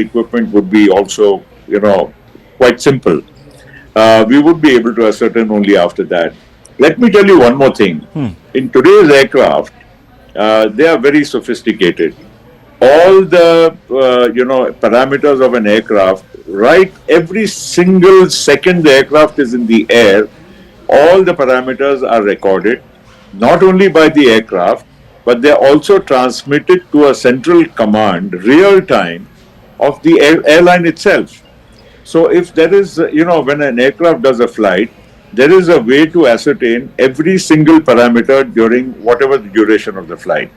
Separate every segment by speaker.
Speaker 1: equipment would be also, quite simple. We would be able to ascertain only after that. Let me tell you one more thing. In today's aircraft, they are very sophisticated. All the parameters of an aircraft, right? Every single second the aircraft is in the air, all the parameters are recorded, not only by the aircraft, but they are also transmitted to a central command, real time, of the airline itself. So if there is, when an aircraft does a flight, there is a way to ascertain every single parameter during whatever the duration of the flight.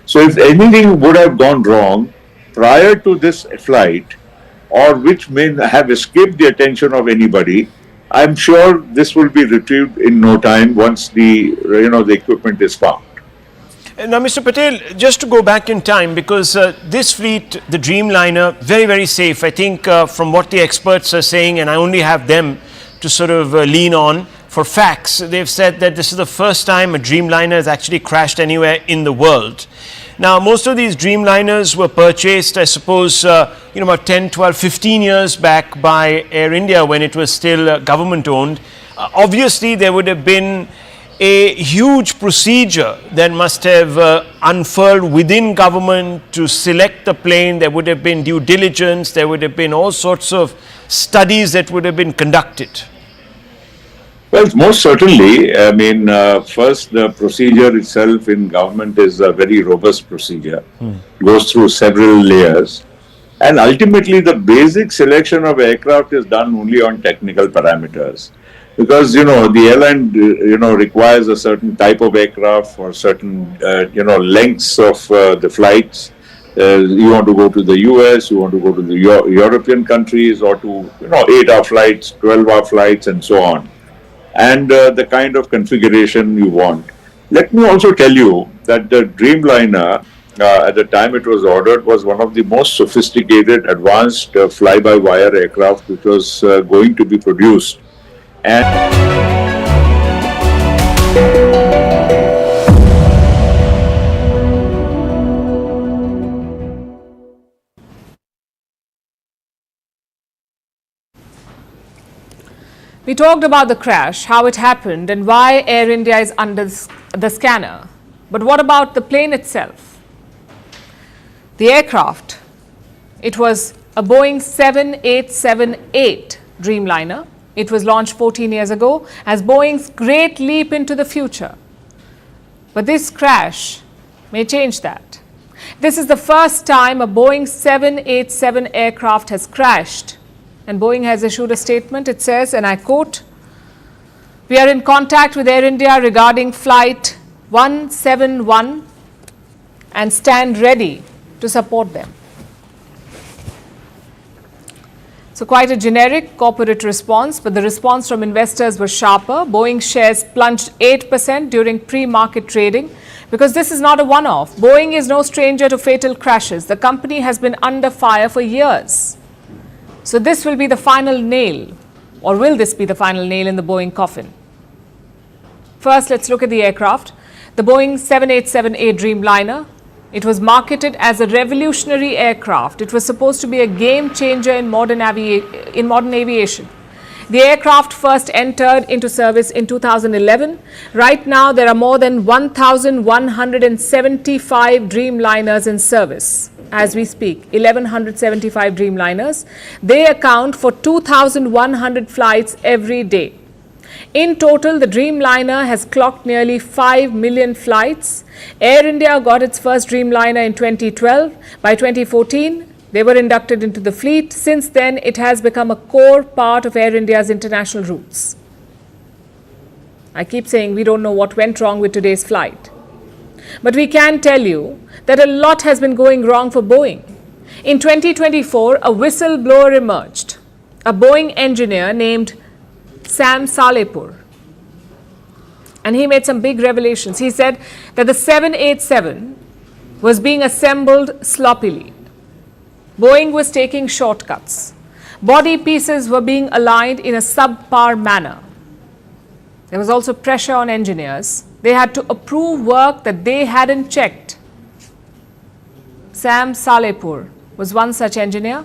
Speaker 1: So if anything would have gone wrong prior to this flight, or which may have escaped the attention of anybody, I'm sure this will be retrieved in no time once the equipment is found.
Speaker 2: Now, Mr. Patel, just to go back in time, because this fleet, the Dreamliner, very, very safe. I think from what the experts are saying, and I only have them to sort of lean on for facts, they've said that this is the first time a Dreamliner has actually crashed anywhere in the world. Now, most of these Dreamliners were purchased, I suppose, about 10, 12, 15 years back by Air India when it was still government owned. Obviously, there would have been a huge procedure that must have unfurled within government to select the plane. There would have been due diligence. There would have been all sorts of studies that would have been conducted.
Speaker 1: Well, most certainly. I mean, first, the procedure itself in government is a very robust procedure. Goes through several layers. And ultimately, the basic selection of aircraft is done only on technical parameters. Because, the airline, requires a certain type of aircraft for certain, lengths of the flights. You want to go to the US, you want to go to the European countries, or to, 8-hour flights, 12-hour flights, and so on. And the kind of configuration you want. Let me also tell you that the Dreamliner, at the time it was ordered, was one of the most sophisticated, advanced fly-by-wire aircraft which was going to be produced.
Speaker 3: We talked about the crash, how it happened, and why Air India is under the scanner. But what about the plane itself? The aircraft, it was a Boeing 7878 Dreamliner. It was launched 14 years ago as Boeing's great leap into the future. But this crash may change that. This is the first time a Boeing 787 aircraft has crashed. And Boeing has issued a statement. It says, and I quote, "We are in contact with Air India regarding flight 171 and stand ready to support them." So quite a generic corporate response, but the response from investors was sharper. Boeing shares plunged 8% during pre-market trading because this is not a one-off. Boeing is no stranger to fatal crashes. The company has been under fire for years. So this will be the final nail, or will this be the final nail in the Boeing coffin? First, let's look at the aircraft. The Boeing 7878 Dreamliner. It was marketed as a revolutionary aircraft. It was supposed to be a game changer in modern aviation. The aircraft first entered into service in 2011. Right now, there are more than 1,175 Dreamliners in service. As we speak, 1,175 Dreamliners. They account for 2,100 flights every day. In total, the Dreamliner has clocked nearly 5 million flights. Air India got its first Dreamliner in 2012. By 2014, they were inducted into the fleet. Since then, it has become a core part of Air India's international routes. I keep saying we don't know what went wrong with today's flight. But we can tell you that a lot has been going wrong for Boeing. In 2024, a whistleblower emerged, a Boeing engineer named Sam Salepur. And he made some big revelations. He said that the 787 was being assembled sloppily. Boeing was taking shortcuts. Body pieces were being aligned in a subpar manner. There was also pressure on engineers. They had to approve work that they hadn't checked. Sam Salepur was one such engineer.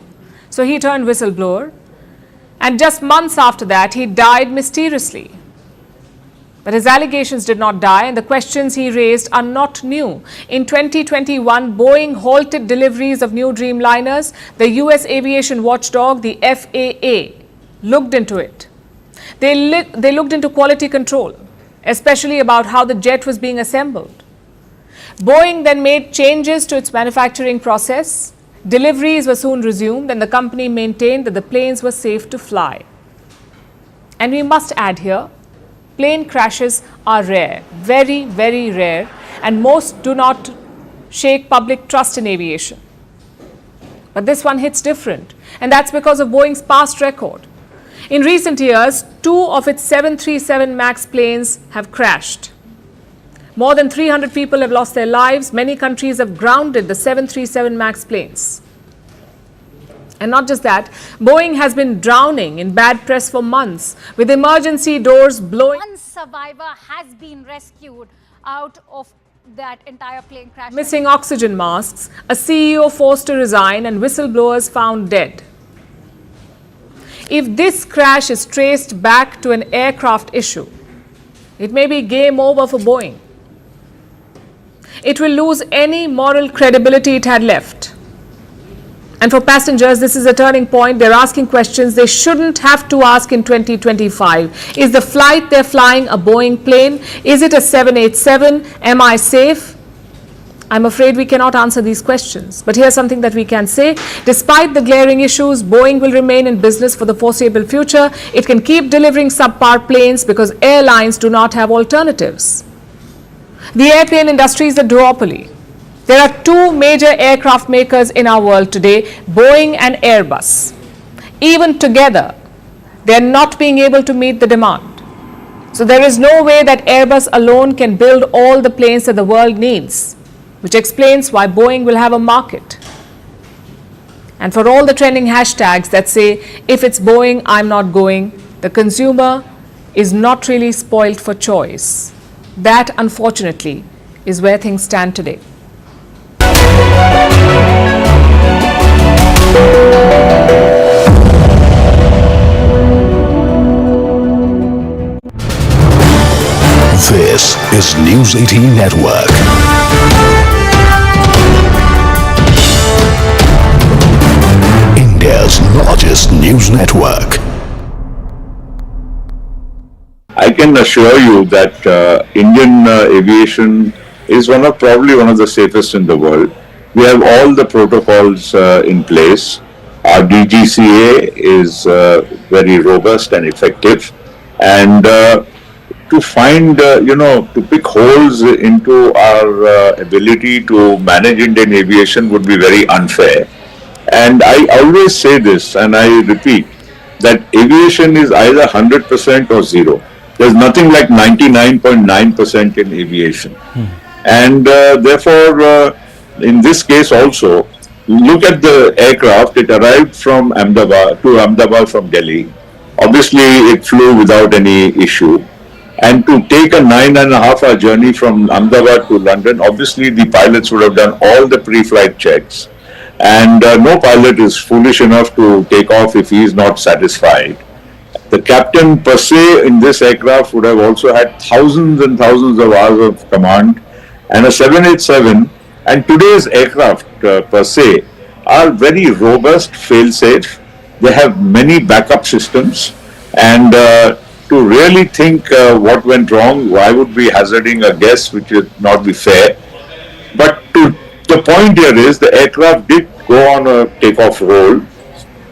Speaker 3: So he turned whistleblower, and just months after that, he died mysteriously. But his allegations did not die, and the questions he raised are not new. In 2021, Boeing halted deliveries of new Dreamliners. The US aviation watchdog, the FAA, looked into it. They looked into quality control, especially about how the jet was being assembled. Boeing then made changes to its manufacturing process. Deliveries were soon resumed, and the company maintained that the planes were safe to fly. And we must add here, plane crashes are rare, very, very rare, and most do not shake public trust in aviation. But this one hits different, and that's because of Boeing's past record. In recent years, 2 of its 737 MAX planes have crashed. More than 300 people have lost their lives. Many countries have grounded the 737 MAX planes. And not just that, Boeing has been drowning in bad press for months, with emergency doors blowing.
Speaker 4: One survivor has been rescued out of that entire plane crash.
Speaker 3: Missing oxygen masks, a CEO forced to resign, and whistleblowers found dead. If this crash is traced back to an aircraft issue, it may be game over for Boeing. It will lose any moral credibility it had left. And for passengers, this is a turning point. They're asking questions they shouldn't have to ask in 2025. Is the flight they're flying a Boeing plane? Is it a 787? Am I safe? I'm afraid we cannot answer these questions. But here's something that we can say. Despite the glaring issues, Boeing will remain in business for the foreseeable future. It can keep delivering subpar planes because airlines do not have alternatives. The airplane industry is a duopoly. There are 2 major aircraft makers in our world today, Boeing and Airbus. Even together, they are not being able to meet the demand. So there is no way that Airbus alone can build all the planes that the world needs, which explains why Boeing will have a market. And for all the trending hashtags that say, if it's Boeing, I'm not going, the consumer is not really spoiled for choice. That, unfortunately, is where things stand today.
Speaker 5: This is News 18 Network. India's largest news network.
Speaker 1: I can assure you that Indian aviation is probably one of the safest in the world. We have all the protocols in place. Our DGCA is very robust and effective, and to find, to pick holes into our ability to manage Indian aviation would be very unfair. And I always say this, and I repeat, that aviation is either 100% or zero. There's nothing like 99.9% in aviation. And therefore, in this case also, look at the aircraft. It arrived from Ahmedabad from Delhi. Obviously, it flew without any issue. And to take a 9.5-hour journey from Ahmedabad to London, obviously the pilots would have done all the pre-flight checks. And no pilot is foolish enough to take off if he is not satisfied. The captain per se in this aircraft would have also had thousands and thousands of hours of command. And a 787 and today's aircraft per se are very robust, fail-safe. They have many backup systems. And to really think what went wrong, I would be hazarding a guess which would not be fair. But the point here is the aircraft did go on a takeoff roll,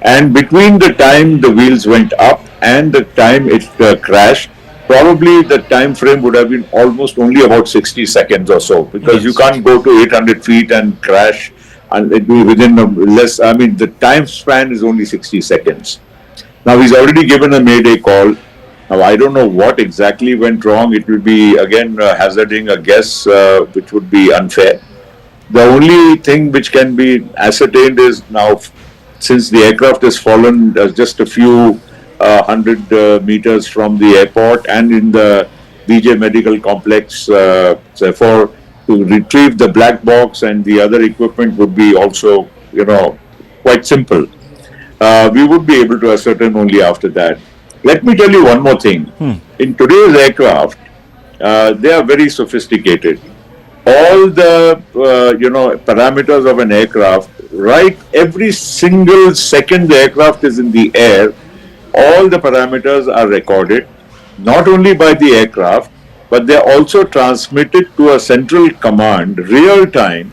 Speaker 1: and between the time the wheels went up and the time it crashed, probably the time frame would have been almost only about 60 seconds or so, because you can't go to 800 feet and crash and it be within the time span is only 60 seconds. Now he's already given a mayday call. Now I don't know what exactly went wrong. It will be again hazarding a guess which would be unfair. The only thing which can be ascertained is now, since the aircraft has fallen just a few 100 meters from the airport and in the BJ Medical Complex, therefore to retrieve the black box and the other equipment would be also, quite simple. we would be able to ascertain only after that. Let me tell you one more thing. In today's aircraft, they are very sophisticated. All the parameters of an aircraft, right? Every single second the aircraft is in the air, all the parameters are recorded, not only by the aircraft, but they are also transmitted to a central command, real time,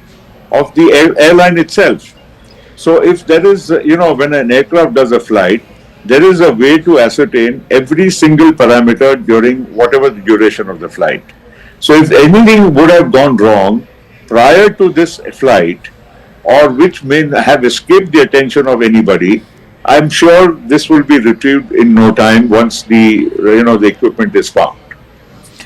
Speaker 1: of the airline itself. So if there is, when an aircraft does a flight, there is a way to ascertain every single parameter during whatever the duration of the flight. So if anything would have gone wrong prior to this flight, or which may have escaped the attention of anybody, I'm sure this will be retrieved in no time once the equipment is found.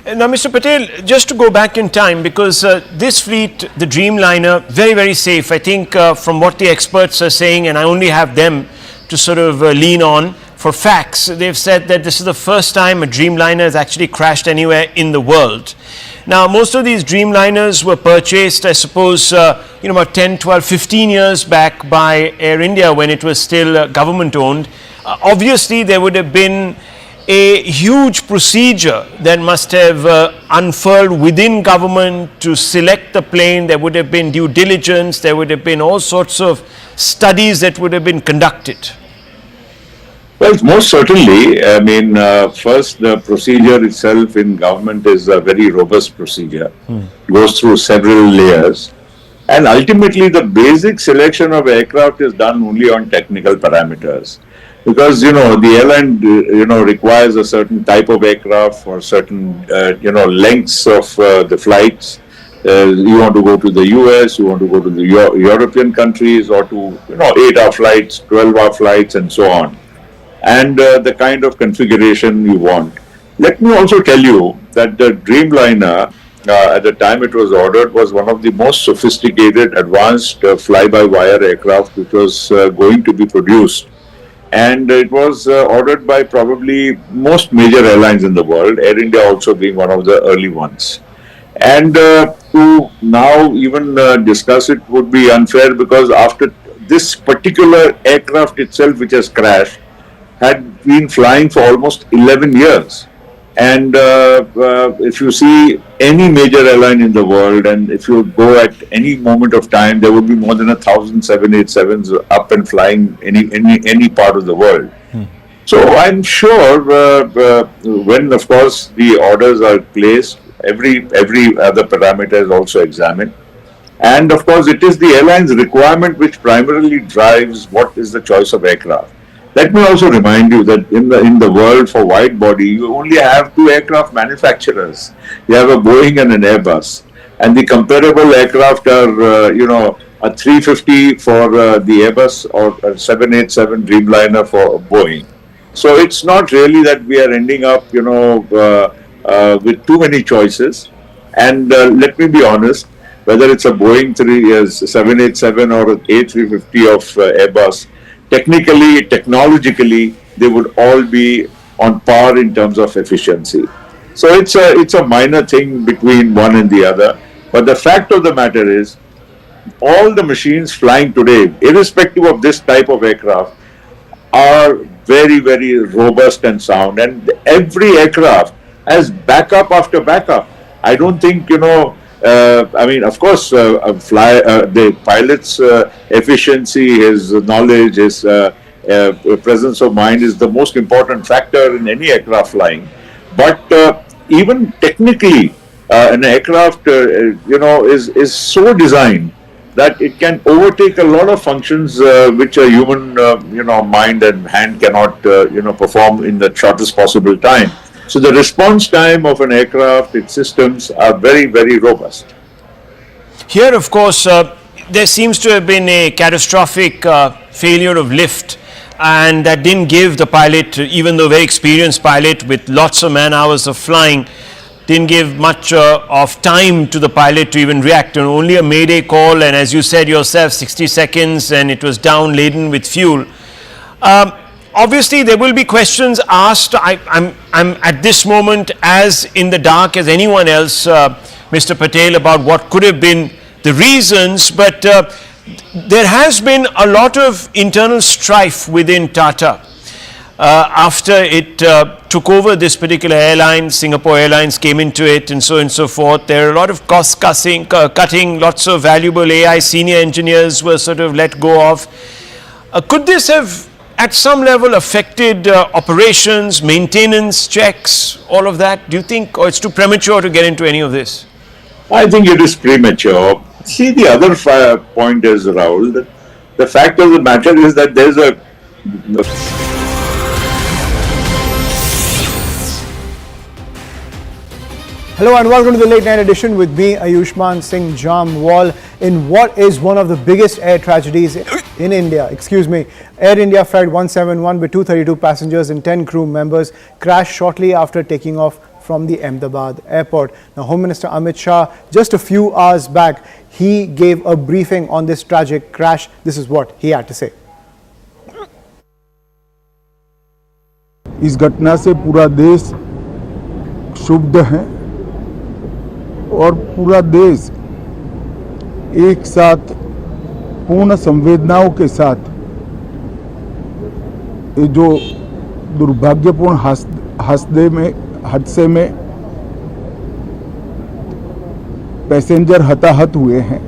Speaker 2: Now, Mr. Patel, just to go back in time, because this fleet, the Dreamliner, very, very safe. I think from what the experts are saying, and I only have them to sort of lean on for facts, they've said that this is the first time a Dreamliner has actually crashed anywhere in the world. Now, most of these Dreamliners were purchased, I suppose, about 10, 12, 15 years back by Air India when it was still government owned. Obviously, there would have been a huge procedure that must have unfurled within government to select the plane. There would have been due diligence, there would have been all sorts of studies that would have been conducted.
Speaker 1: Well, most certainly. I mean, first, the procedure itself in government is a very robust procedure. Goes through several layers. And ultimately, the basic selection of aircraft is done only on technical parameters. Because, the airline, requires a certain type of aircraft for certain, lengths of the flights. You want to go to the US, you want to go to the European countries, or to, 8-hour flights, 12-hour flights, and so on. And the kind of configuration you want. Let me also tell you that the Dreamliner, at the time it was ordered, was one of the most sophisticated, advanced fly-by-wire aircraft which was going to be produced. And it was ordered by probably most major airlines in the world, Air India also being one of the early ones. And to now even discuss it would be unfair, because after this particular aircraft itself, which has crashed, had been flying for almost 11 years. And if you see any major airline in the world, and if you go at any moment of time, there would be more than 1,000 787s up and flying any part of the world. So I'm sure when, of course, the orders are placed, every other parameter is also examined. And of course, it is the airline's requirement which primarily drives what is the choice of aircraft. Let me also remind you that in the world for wide body, you only have two aircraft manufacturers. You have a Boeing and an Airbus, and the comparable aircraft are a 350 for the Airbus, or a 787 Dreamliner for Boeing. So it's not really that we are ending up with too many choices. And let me be honest, whether it's a Boeing 787 or an A350 of Airbus, technically, technologically, they would all be on par in terms of efficiency. So it's a minor thing between one and the other. But the fact of the matter is, all the machines flying today, irrespective of this type of aircraft, are very, very robust and sound. And every aircraft has backup after backup. I don't think, of course, the pilot's efficiency, his knowledge, his presence of mind is the most important factor in any aircraft flying. But even technically, an aircraft, is so designed that it can overtake a lot of functions which a human, mind and hand cannot, perform in the shortest possible time. So the response time of an aircraft, its systems are very, very robust.
Speaker 2: Here, of course, there seems to have been a catastrophic failure of lift, and that didn't give the pilot, even though very experienced pilot with lots of man hours of flying, didn't give much of time to the pilot to even react. And only a mayday call, and as you said yourself, 60 seconds, and it was down laden with fuel. Obviously, there will be questions asked. I'm at this moment as in the dark as anyone else, Mr. Patel, about what could have been the reasons. But there has been a lot of internal strife within Tata. After it took over this particular airline, Singapore Airlines came into it and so on and so forth. There are a lot of cost cutting, lots of valuable AI senior engineers were sort of let go of. Could this have at some level affected operations, maintenance, checks, all of that? Do you think, or it's too premature to get into any of this?
Speaker 1: I think it is premature. See, the other point is, Rahul, that the fact of the matter is that there's a
Speaker 6: Hello and welcome to the late night edition with me, Ayushman Singh Jamwal, in what is one of the biggest air tragedies in India. Air India Flight 171 with 232 passengers and 10 crew members crashed shortly after taking off from the Ahmedabad airport. Now, Home Minister Amit Shah, just a few hours back, he gave a briefing on this tragic crash. This is what he had to say.
Speaker 7: इस घटना से पूरा देश क्षुब्ध है और पूरा देश एक साथ पूर्ण संवेदनाओं के साथ ये जो दुर्भाग्यपूर्ण हादसे में पैसेंजर हताहत हुए हैं,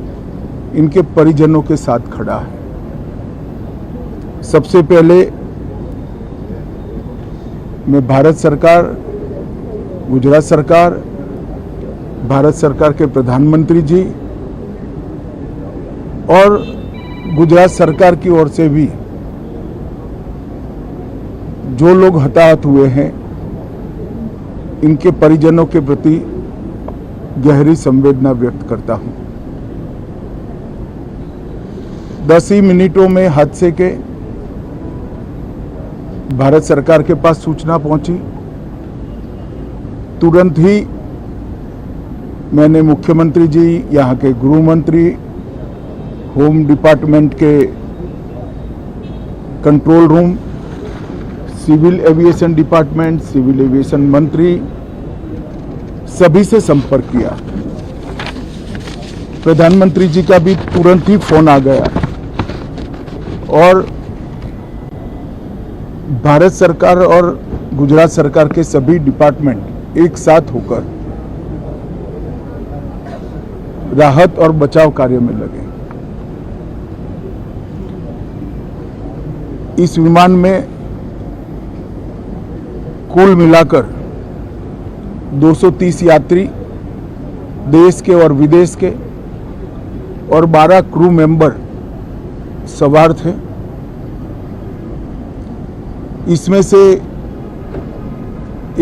Speaker 7: इनके परिजनों के साथ खड़ा है। सबसे पहले मैं भारत सरकार, गुजरात सरकार, भारत सरकार के प्रधानमंत्री जी और गुजरात सरकार की ओर से भी जो लोग हताहत हुए हैं, इनके परिजनों के प्रति गहरी संवेदना व्यक्त करता हूं। 10 ही मिनटों में हादसे के भारत सरकार के पास सूचना पहुंची। तुरंत ही मैंने मुख्यमंत्री जी, यहाँ के गृह मंत्री, होम डिपार्टमेंट के control room, civil aviation department, civil aviation मंत्री, सभी से संपर्क किया। प्रधानमंत्री जी का भी तुरंत ही फोन आ गया और भारत सरकार और गुजरात सरकार के सभी डिपार्टमेंट एक साथ होकर राहत और बचाव कार्य में लगे। इस विमान में कुल मिलाकर 230 यात्री देश के और विदेश के और 12 क्रू मेंबर सवार थे। इसमें से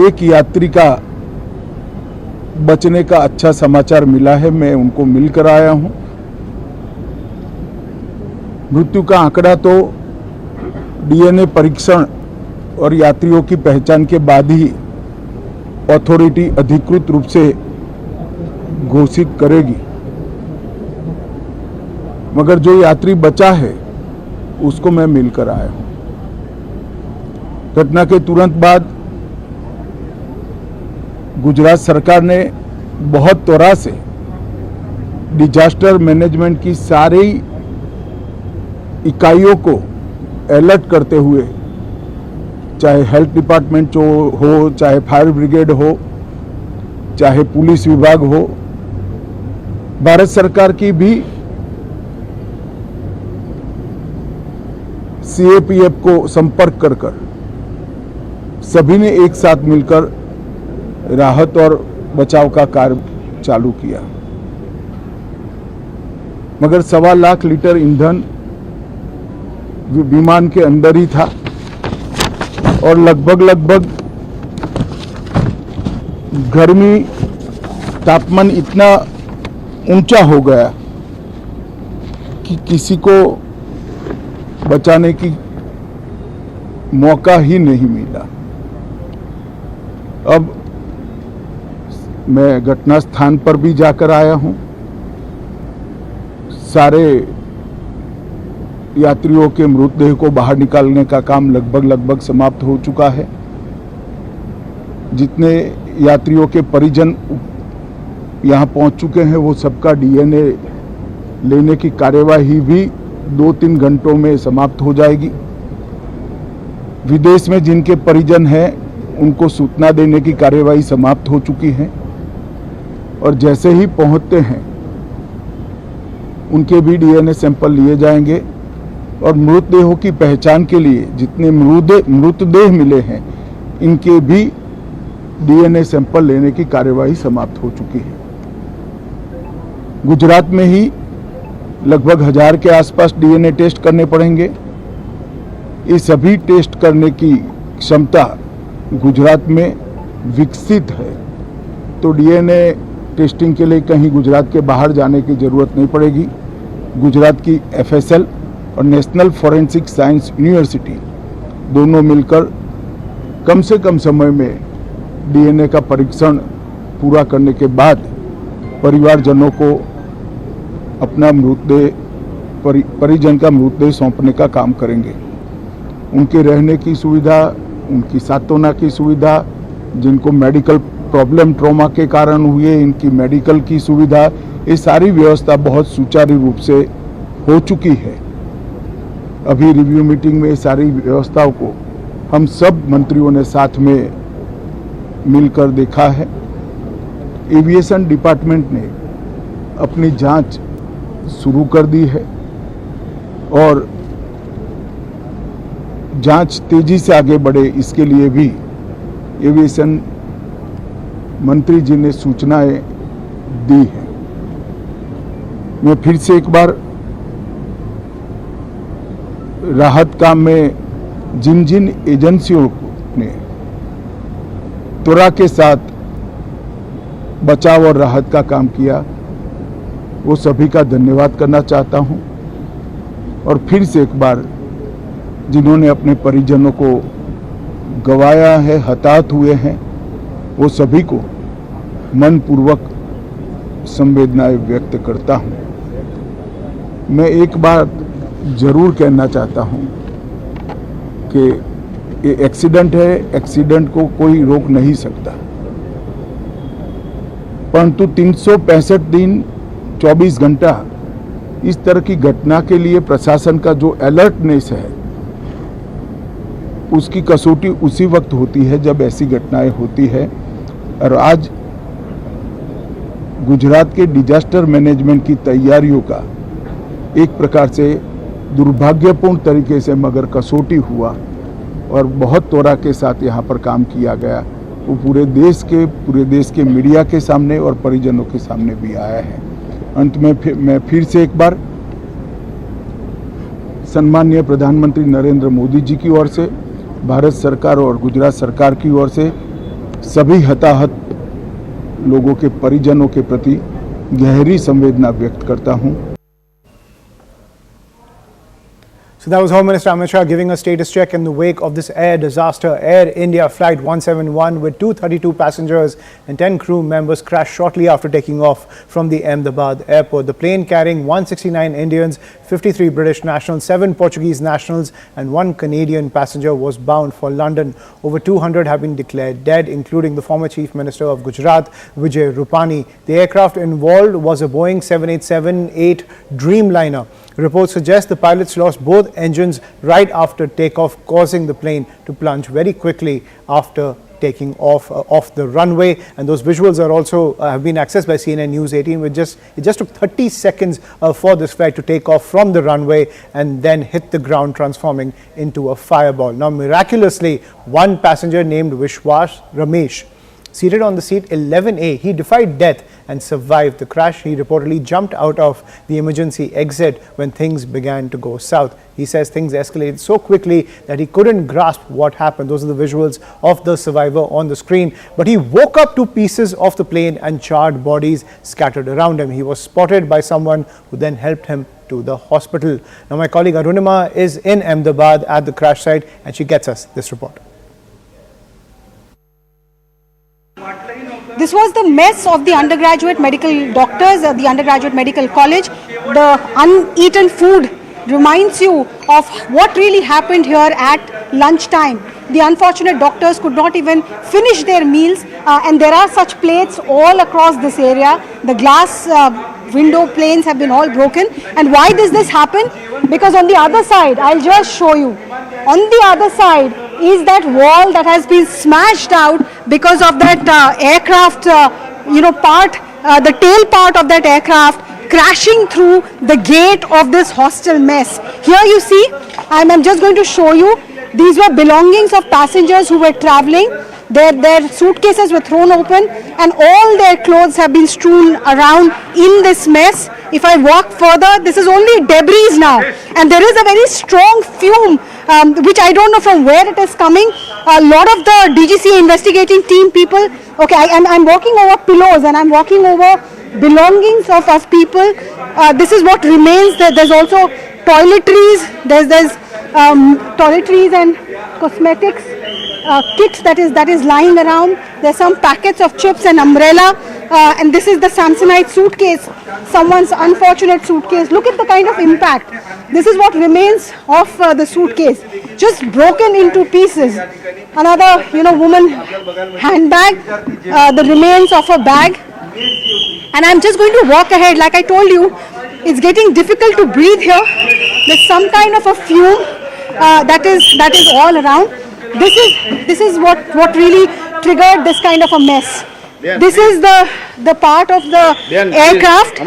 Speaker 7: एक यात्री का बचने का अच्छा समाचार मिला है, मैं उनको मिलकर आया हूं। मृत्यु का आंकड़ा तो डीएनए परीक्षण और यात्रियों की पहचान के बाद ही अथॉरिटी अधिकृत रूप से घोषित करेगी, मगर जो यात्री बचा है उसको मैं मिलकर आया हूं। घटना के तुरंत बाद गुजरात सरकार ने बहुत त्वरा से डिजास्टर मैनेजमेंट की सारी इकाइयों को अलर्ट करते हुए, चाहे हेल्थ डिपार्टमेंट हो, चाहे फायर ब्रिगेड हो, चाहे पुलिस विभाग हो, भारत सरकार की भी सीएपीएफ को संपर्क कर सभी ने एक साथ मिलकर राहत और बचाव का कार्य चालू किया। मगर 1.25 लाख लीटर ईंधन विमान के अंदर ही था और लगभग गर्मी, तापमान इतना ऊंचा हो गया कि किसी को बचाने की मौका ही नहीं मिला। अब मैं घटना स्थान पर भी जाकर आया हूं। सारे यात्रियों के मृतदेह को बाहर निकालने का काम लगभग समाप्त हो चुका है। जितने यात्रियों के परिजन यहां पहुंच चुके हैं वो सबका डीएनए लेने की कार्यवाही भी 2-3 घंटों में समाप्त हो जाएगी। विदेश में जिनके परिजन हैं उनको सूचना देने की कार्यवाही समाप्त हो चुकी है और जैसे ही पहुंचते हैं उनके भी डीएनए सैंपल लिए जाएंगे और मृतदेहों की पहचान के लिए जितने मृतदेह मिले हैं इनके भी डीएनए सैंपल लेने की कार्यवाही समाप्त हो चुकी है। गुजरात में ही लगभग 1000 के आसपास डीएनए टेस्ट करने पड़ेंगे। ये सभी टेस्ट करने की क्षमता गुजरात में विकसित है, तो डीएनए टेस्टिंग के लिए कहीं गुजरात के बाहर जाने की जरूरत नहीं पड़ेगी। गुजरात की एफएसएल और नेशनल फॉरेंसिक साइंस यूनिवर्सिटी दोनों मिलकर कम से कम समय में डीएनए का परीक्षण पूरा करने के बाद परिवारजनों को अपना मृतदेह परिजन का मृतदेह सौंपने का काम करेंगे। उनके रहने की सुविधा, उनकी सांत्वना की सुविधा, जिनको मेडिकल प्रॉब्लम ट्रॉमा के कारण हुए इनकी मेडिकल की सुविधा, ये सारी व्यवस्था बहुत सुचारू रूप से हो चुकी है। अभी रिव्यू मीटिंग में ये सारी व्यवस्थाओं को हम सब मंत्रियों ने साथ में मिलकर देखा है। एविएशन डिपार्टमेंट ने अपनी जांच शुरू कर दी है और जांच तेजी से आगे बढ़े इसके लिए भी एविएशन मंत्री जी ने सूचनाएं दी हैं। मैं फिर से एक बार राहत काम में जिन जिन एजेंसियों ने त्वरा के साथ बचाव और राहत का काम किया वो सभी का धन्यवाद करना चाहता हूं और फिर से एक बार जिन्होंने अपने परिजनों को गंवाया है, हताहत हुए हैं, वो सभी को मनपूर्वक संवेदनाएं व्यक्त करता हूं। मैं एक बात जरूर कहना चाहता हूं कि ये एक्सीडेंट है, एक्सीडेंट को कोई रोक नहीं सकता, परंतु 365 दिन 24 घंटा इस तरह की घटना के लिए प्रशासन का जो अलर्टनेस है उसकी कसौटी उसी वक्त होती है जब ऐसी घटनाएं होती है। और आज गुजरात के डिजास्टर मैनेजमेंट की तैयारियों का एक प्रकार से दुर्भाग्यपूर्ण तरीके से मगर कसौटी हुआ और बहुत त्वरा के साथ यहाँ पर काम किया गया, वो पूरे देश के मीडिया के सामने और परिजनों के सामने भी आया है। अंत में मैं फिर से एक बार सम्माननीय प्रधानमंत्री नरेंद्र मोदी जी की ओर से, भारत सरकार और गुजरात सरकार की ओर से सभी हताहत लोगों के परिजनों के प्रति गहरी संवेदना व्यक्त करता हूं।
Speaker 6: So that was Home Minister Amit Shah giving a status check in the wake of this air disaster. Air India Flight 171 with 232 passengers and 10 crew members crashed shortly after taking off from the Ahmedabad airport. The plane carrying 169 Indians, 53 British nationals, 7 Portuguese nationals and 1 Canadian passenger was bound for London. Over 200 have been declared dead, including the former Chief Minister of Gujarat, Vijay Rupani. The aircraft involved was a Boeing 787-8 Dreamliner. Reports suggest the pilots lost both engines right after takeoff, causing the plane to plunge very quickly after taking off the runway. And those visuals are also have been accessed by CNN News 18. It just took 30 seconds for this flight to take off from the runway and then hit the ground, transforming into a fireball. Now, miraculously, one passenger named Vishwas Ramesh, seated on the seat 11A, he defied death and survived the crash. He reportedly jumped out of the emergency exit when things began to go south. He says things escalated so quickly that he couldn't grasp what happened. Those are the visuals of the survivor on the screen. But he woke up to pieces of the plane and charred bodies scattered around him. He was spotted by someone who then helped him to the hospital. Now, my colleague Arunima is in Ahmedabad at the crash site and she gets us this report.
Speaker 8: This was the mess of the undergraduate medical doctors, the undergraduate medical college. The uneaten food reminds you of what really happened here at lunchtime. The unfortunate doctors could not even finish their meals, and there are such plates all across this area. The glass window planes have been all broken. And why does this happen? Because on the other side, I'll just show you. On the other side is that wall that has been smashed out because of that aircraft, part, the tail part of that aircraft crashing through the gate of this hostel mess. Here you see, I'm just going to show you, these were belongings of passengers who were traveling. Their suitcases were thrown open and all their clothes have been strewn around in this mess. If I walk further, this is only debris now, and there is a very strong fume which I don't know from where it is coming. A lot of the DGCA investigating team people, okay, I'm walking over pillows and I'm walking over belongings of people. This is what remains. There's also toiletries, there's toiletries and cosmetics kits that is lying around. There's some packets of chips and umbrella, and this is the Samsonite suitcase, someone's unfortunate suitcase. Look at the kind of impact. This is what remains of the suitcase, just broken into pieces. Another, woman handbag, the remains of a bag. And I'm just going to walk ahead. Like I told you, it's getting difficult to breathe here. There's some kind of a fume that is all around. This is what really triggered this kind of a mess. This is the part of the aircraft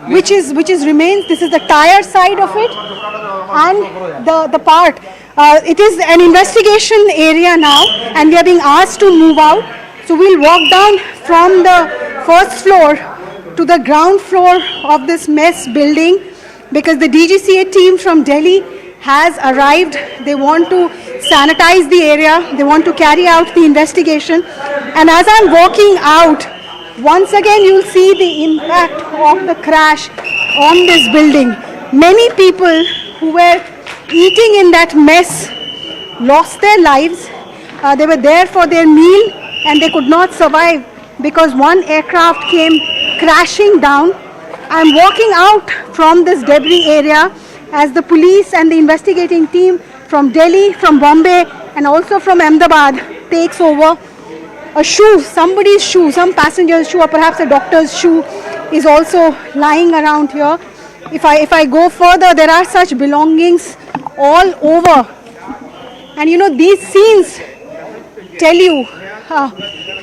Speaker 8: which is remains. This is the tire side of it, and the part. It is an investigation area now, and we are being asked to move out. So we'll walk down from the first floor to the ground floor of this mess building, because the DGCA team from Delhi has arrived. They want to sanitize the area. They want to carry out the investigation. And as I'm walking out, once again you'll see the impact of the crash on this building. Many people who were eating in that mess lost their lives. They were there for their meal and they could not survive because one aircraft came crashing down. I'm walking out from this debris area as the police and the investigating team from Delhi, from Bombay and also from Ahmedabad takes over. A shoe, somebody's shoe, some passenger's shoe or perhaps a doctor's shoe is also lying around here. If I go further, there are such belongings all over. And these scenes tell you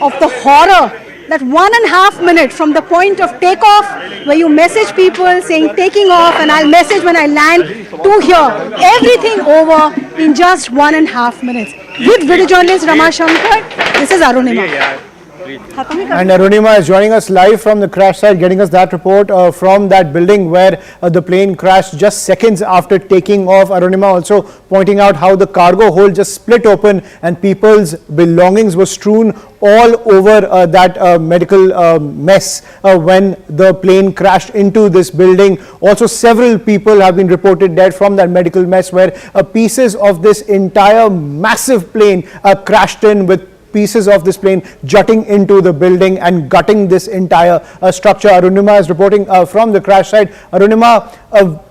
Speaker 8: of the horror. That 1.5 minutes from the point of takeoff, where you message people saying taking off and I'll message when I land, to here, everything over in just 1.5 minutes. With video journalist Rama Shankar, this is Arunima.
Speaker 6: And Arunima is joining us live from the crash site, getting us that report from that building where the plane crashed just seconds after taking off. Arunima also pointing out how the cargo hold just split open and people's belongings were strewn all over that medical mess when the plane crashed into this building. Also, several people have been reported dead from that medical mess where pieces of this entire massive plane crashed in, with pieces of this plane jutting into the building and gutting this entire structure. Arunima is reporting from the crash site. Arunima,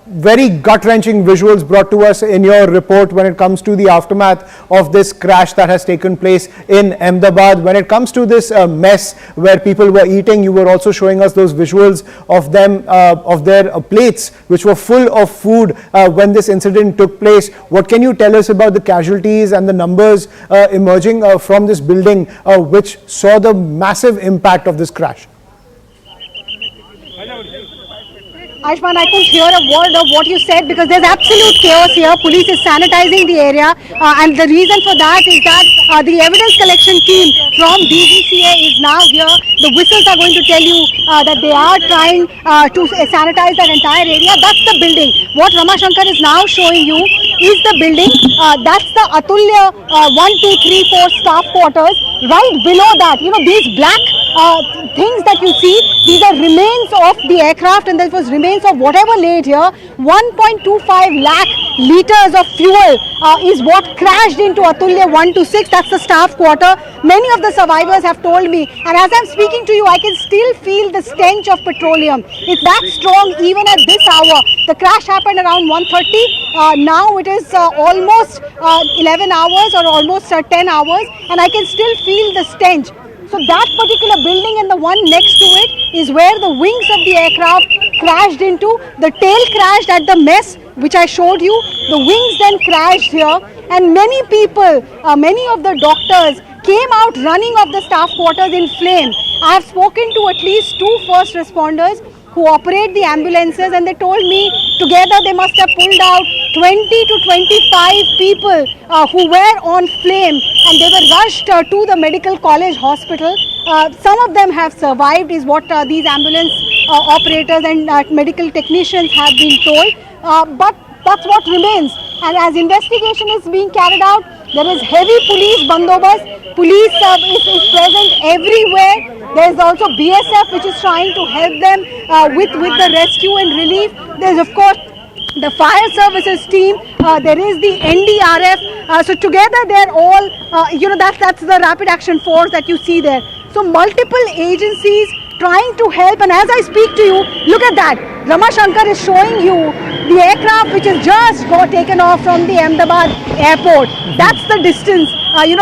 Speaker 6: very gut-wrenching visuals brought to us in your report when it comes to the aftermath of this crash that has taken place in Ahmedabad. When it comes to this mess where people were eating, you were also showing us those visuals of them, of their plates which were full of food when this incident took place. What can you tell us about the casualties and the numbers emerging from this building which saw the massive impact of this crash?
Speaker 8: Ayushman, I couldn't hear a word of what you said because there's absolute chaos here. Police is sanitizing the area and the reason for that is that the evidence collection team from DGCA is now here. The whistles are going to tell you that they are trying to sanitize that entire area. That's the building. What Rama Shankar is now showing you is the building. That's the Atulya 1, 2, 3, 4 staff quarters. Right below that, these black things that you see, these are remains of the aircraft and there was remains of whatever laid here. 1.25 lakh liters of fuel is what crashed into Atulya 1 to 6. That's the staff quarter. Many of the survivors have told me, and as I'm speaking to you, I can still feel the stench of petroleum. It's that strong even at this hour. The crash happened around 1:30. Now it is almost 11 hours or almost 10 hours, and I can still feel the stench. So that particular building and the one next to it is where the wings of the aircraft crashed into. The tail crashed at the mess which I showed you. The wings then crashed here, and many people, many of the doctors came out running of the staff quarters in flame. I have spoken to at least 2 first responders who operate the ambulances, and they told me together they must have pulled out 20 to 25 people who were on flame, and they were rushed to the medical college hospital. Some of them have survived is what these ambulance operators and medical technicians have been told, but that's what remains. And as investigation is being carried out, there is heavy police bandobast. Police is present everywhere. There is also BSF which is trying to help them with the rescue and relief. There is of course the fire services team. There is the NDRF. So together they are all, that's the rapid action force that you see there. So multiple agencies trying to help, and as I speak to you, look at that. Ramashankar is showing you the aircraft which has just taken off from the Ahmedabad airport. That's the distance.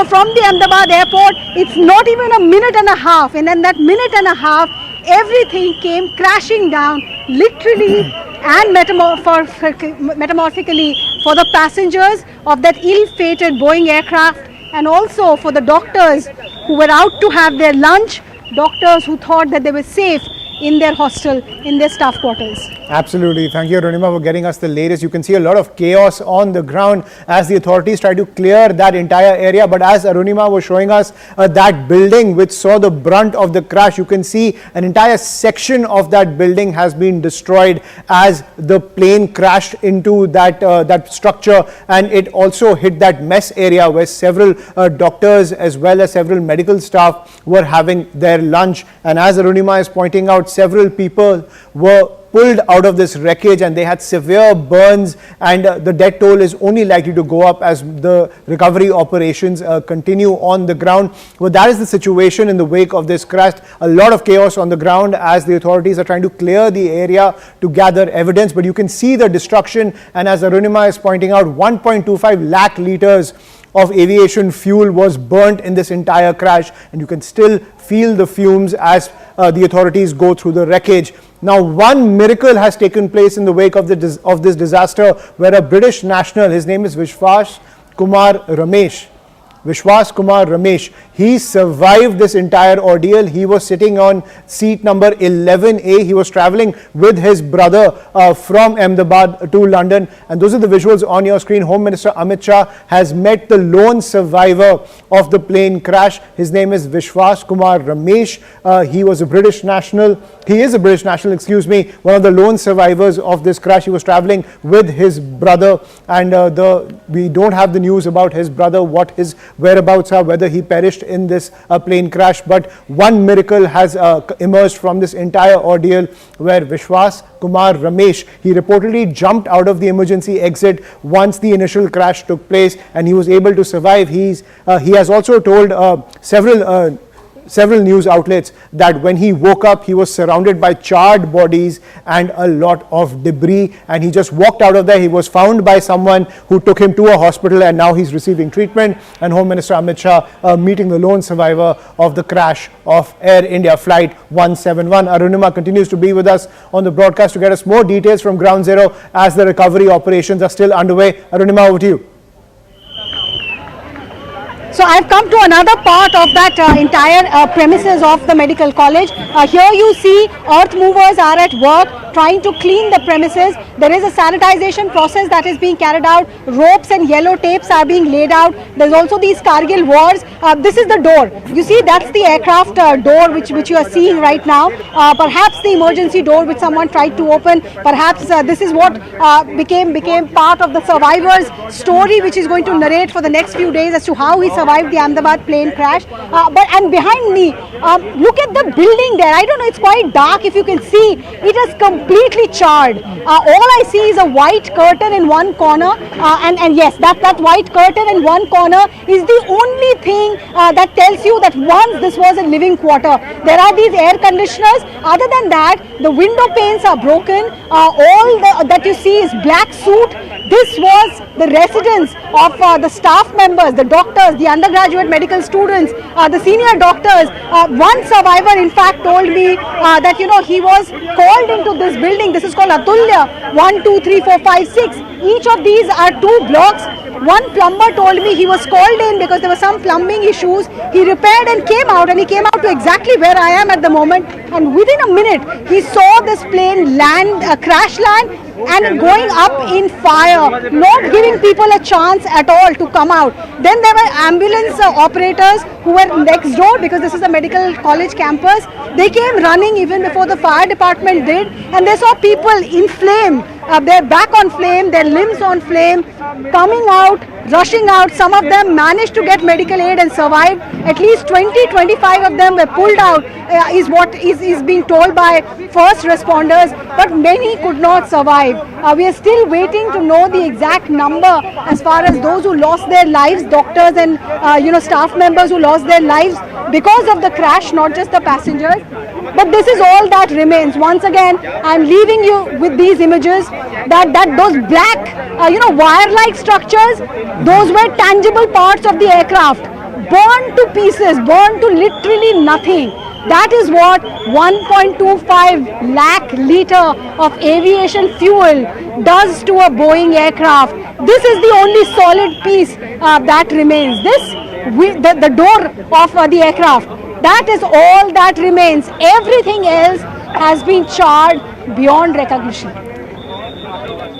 Speaker 8: From the Ahmedabad airport, it's not even a minute and a half, and then that minute and a half, everything came crashing down, literally and metamorphically, for the passengers of that ill-fated Boeing aircraft, and also for the doctors who were out to have their lunch, doctors who thought that they were safe in their hostel, in their staff quarters.
Speaker 6: Absolutely. Thank you, Arunima, for getting us the latest. You can see a lot of chaos on the ground as the authorities try to clear that entire area. But as Arunima was showing us, that building which saw the brunt of the crash, you can see an entire section of that building has been destroyed as the plane crashed into that structure, and it also hit that mess area where several doctors as well as several medical staff were having their lunch. And as Arunima is pointing out, several people were pulled out of this wreckage and they had severe burns, and the death toll is only likely to go up as the recovery operations continue on the ground. Well, that is the situation in the wake of this crash. A lot of chaos on the ground as the authorities are trying to clear the area to gather evidence, but you can see the destruction, and as Arunima is pointing out, 1.25 lakh liters of aviation fuel was burnt in this entire crash, and you can still feel the fumes as the authorities go through the wreckage. Now, one miracle has taken place in the wake of this disaster, where a British national, his name is Vishwas Kumar Ramesh, he survived this entire ordeal. He was sitting on seat number 11A. He was traveling with his brother from Ahmedabad to London. And those are the visuals on your screen. Home Minister Amit Shah has met the lone survivor of the plane crash. His name is Vishwas Kumar Ramesh. He was a British national. He is a British national, one of the lone survivors of this crash. He was traveling with his brother, and we don't have the news about his brother, what his whereabouts are, whether he perished in this plane crash. But one miracle has emerged from this entire ordeal, where Vishwas Kumar Ramesh, he reportedly jumped out of the emergency exit once the initial crash took place, and he was able to survive. He has also told several news outlets that when he woke up, he was surrounded by charred bodies and a lot of debris, and he just walked out of there. He was found by someone who took him to a hospital, and now he's receiving treatment. And Home Minister Amit Shah meeting the lone survivor of the crash of Air India Flight 171. Arunima continues to be with us on the broadcast to get us more details from Ground Zero as the recovery operations are still underway. Arunima, over to you.
Speaker 8: So I've come to another part of that entire premises of the medical college. Here you see earth movers are at work trying to clean the premises. There is a sanitization process that is being carried out. Ropes and yellow tapes are being laid out. There's also these Kargil wars. This is the door. You see, that's the aircraft door which you are seeing right now. Perhaps the emergency door which someone tried to open. Perhaps this is what became part of the survivor's story, which is going to narrate for the next few days as to how he survived the Ahmedabad plane crash. And behind me, look at the building there. I don't know, it's quite dark. If you can see, it is completely charred. All I see is a white curtain in one corner, and yes, that white curtain in one corner is the only thing that tells you that once this was a living quarter. There are these air conditioners. Other than that, the window panes are broken. All that you see is black soot. This was the residence of the staff members, the doctors, the undergraduate medical students, the senior doctors. One survivor in fact told me that he was called into this building. This is called Atulya, 1, 2, 3, 4, 5, 6. Each of these are 2 blocks. One plumber told me he was called in because there were some plumbing issues. He repaired and came out, and he came out to exactly where I am at the moment, and within a minute he saw this plane crash land and going up in fire, not giving people a chance at all to come out. Then there were ambulance operators who were next door because this is a medical college campus. They came running even before the fire department did, and they saw people in flame, their back on flame, their limbs on flame, coming out, rushing out. Some of them managed to get medical aid and survived. At least 20-25 of them were pulled out, is what is being told by first responders, but many could not survive. We are still waiting to know the exact number as far as those who lost their lives, doctors and staff members who lost their lives because of the crash, not just the passengers. But this is all that remains. Once again, I am leaving you with these images that those black, wire-like structures, those were tangible parts of the aircraft, burned to pieces, burned to literally nothing. That is what 1.25 lakh litre of aviation fuel does to a Boeing aircraft. This is the only solid piece that remains. The door of the aircraft, that is all that remains. Everything else has been charred beyond recognition.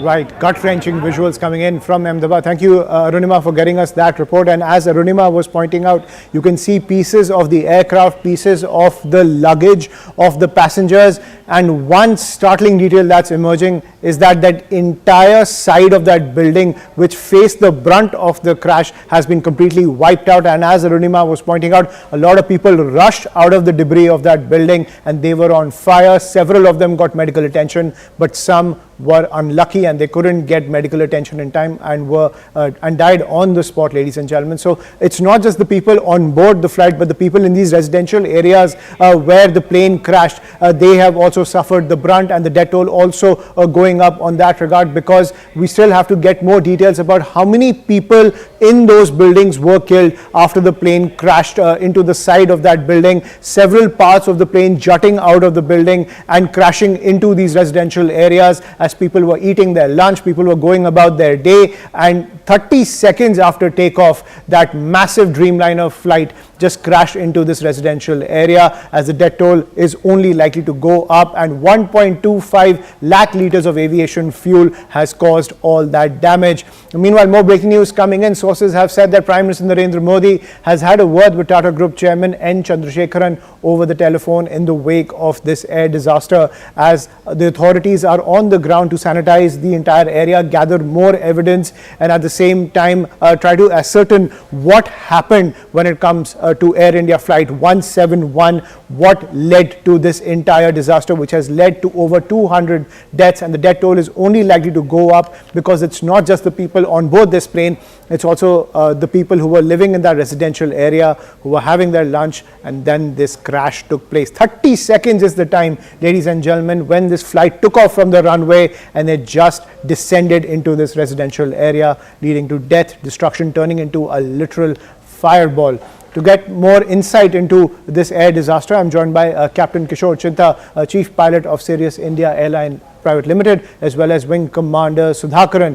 Speaker 6: Right, gut-wrenching visuals coming in from Ahmedabad. Thank you, Arunima, for getting us that report. And as Arunima was pointing out, you can see pieces of the aircraft, pieces of the luggage of the passengers. And one startling detail that's emerging is that entire side of that building, which faced the brunt of the crash, has been completely wiped out. And as Arunima was pointing out, a lot of people rushed out of the debris of that building and they were on fire. Several of them got medical attention, but some were unlucky and they couldn't get medical attention in time and died on the spot, ladies and gentlemen. So it's not just the people on board the flight, but the people in these residential areas where the plane crashed. They have also suffered the brunt, and the death toll also going up on that regard, because we still have to get more details about how many people in those buildings were killed after the plane crashed into the side of that building. Several parts of the plane jutting out of the building and crashing into these residential areas as people were eating their lunch, people were going about their day, and 30 seconds after takeoff, that massive Dreamliner flight just crashed into this residential area, as the death toll is only likely to go up, and 1.25 lakh litres of aviation fuel has caused all that damage. Meanwhile, more breaking news coming in. Sources have said that Prime Minister Narendra Modi has had a word with Tata Group Chairman N. Chandrasekaran over the telephone in the wake of this air disaster, as the authorities are on the ground to sanitize the entire area, gather more evidence, and at the same time try to ascertain what happened when it comes to Air India Flight 171, what led to this entire disaster, which has led to over 200 deaths, and the death toll is only likely to go up because it's not just the people on board this plane, it's also the people who were living in that residential area, who were having their lunch, and then this crash took place. 30 seconds is the time, ladies and gentlemen, when this flight took off from the runway and it just descended into this residential area, leading to death, destruction, turning into a literal fireball. To get more insight into this air disaster, I'm joined by Captain Kishore Chinta, Chief Pilot of Sirius India Airline Private Limited, as well as Wing Commander Sudhakaran,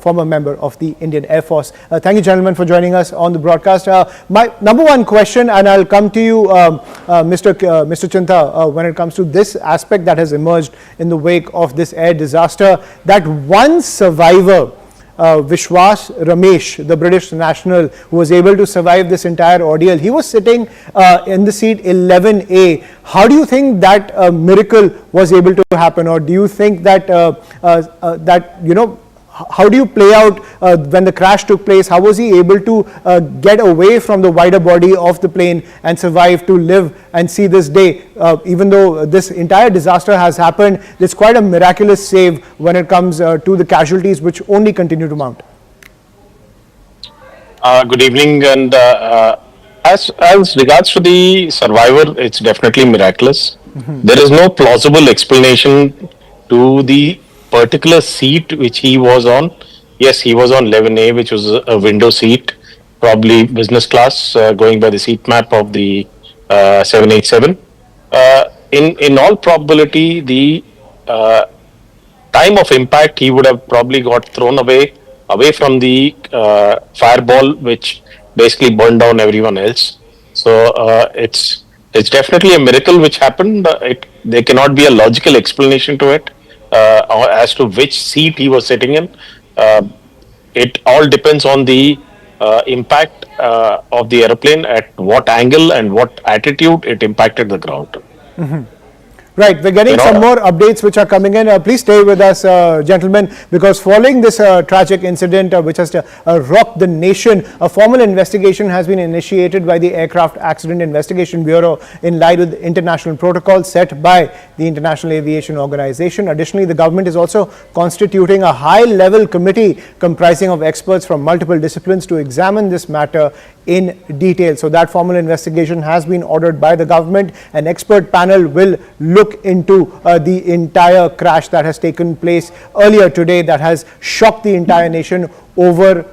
Speaker 6: former member of the Indian Air Force. Thank you, gentlemen, for joining us on the broadcast. My number one question, and I'll come to you, Mr. Chinta, when it comes to this aspect that has emerged in the wake of this air disaster, that one survivor, Vishwas Ramesh, the British national who was able to survive this entire ordeal, he was sitting in the seat 11A. How do you think that miracle was able to happen, or do you think that how do you play out when the crash took place? How was he able to get away from the wider body of the plane and survive to live and see this day? Even though this entire disaster has happened, it's quite a miraculous save when it comes to the casualties, which only continue to mount.
Speaker 9: Good evening, and as regards to the survivor, it's definitely miraculous. There is no plausible explanation to the particular seat which he was on, yes, he was on 11A, which was a window seat, probably business class, going by the seat map of the 787. In all probability, the time of impact, he would have probably got thrown away from the fireball, which basically burned down everyone else. So it's definitely a miracle which happened. There cannot be a logical explanation to it as to which seat he was sitting in. It all depends on the impact of the airplane, at what angle and what attitude it impacted the ground.
Speaker 6: Right, we're getting some more updates which are coming in. Please stay with us, gentlemen, because following this tragic incident which has rocked the nation, a formal investigation has been initiated by the Aircraft Accident Investigation Bureau in line with international protocols set by the International Aviation Organization. Additionally, the government is also constituting a high-level committee comprising of experts from multiple disciplines to examine this matter in detail. So that formal investigation has been ordered by the government. An expert panel will look into the entire crash that has taken place earlier today that has shocked the entire nation. Over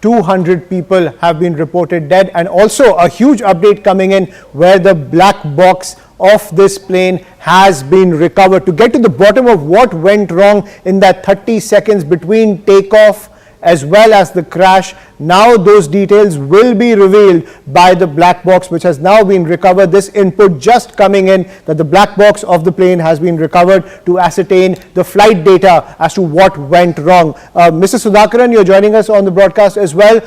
Speaker 6: 200 people have been reported dead, and also a huge update coming in where the black box of this plane has been recovered. To get to the bottom of what went wrong in that 30 seconds between takeoff as well as the crash, now those details will be revealed by the black box which has now been recovered. This input just coming in that the black box of the plane has been recovered to ascertain the flight data as to what went wrong. Mr. Sudhakaran, you're joining us on the broadcast as well.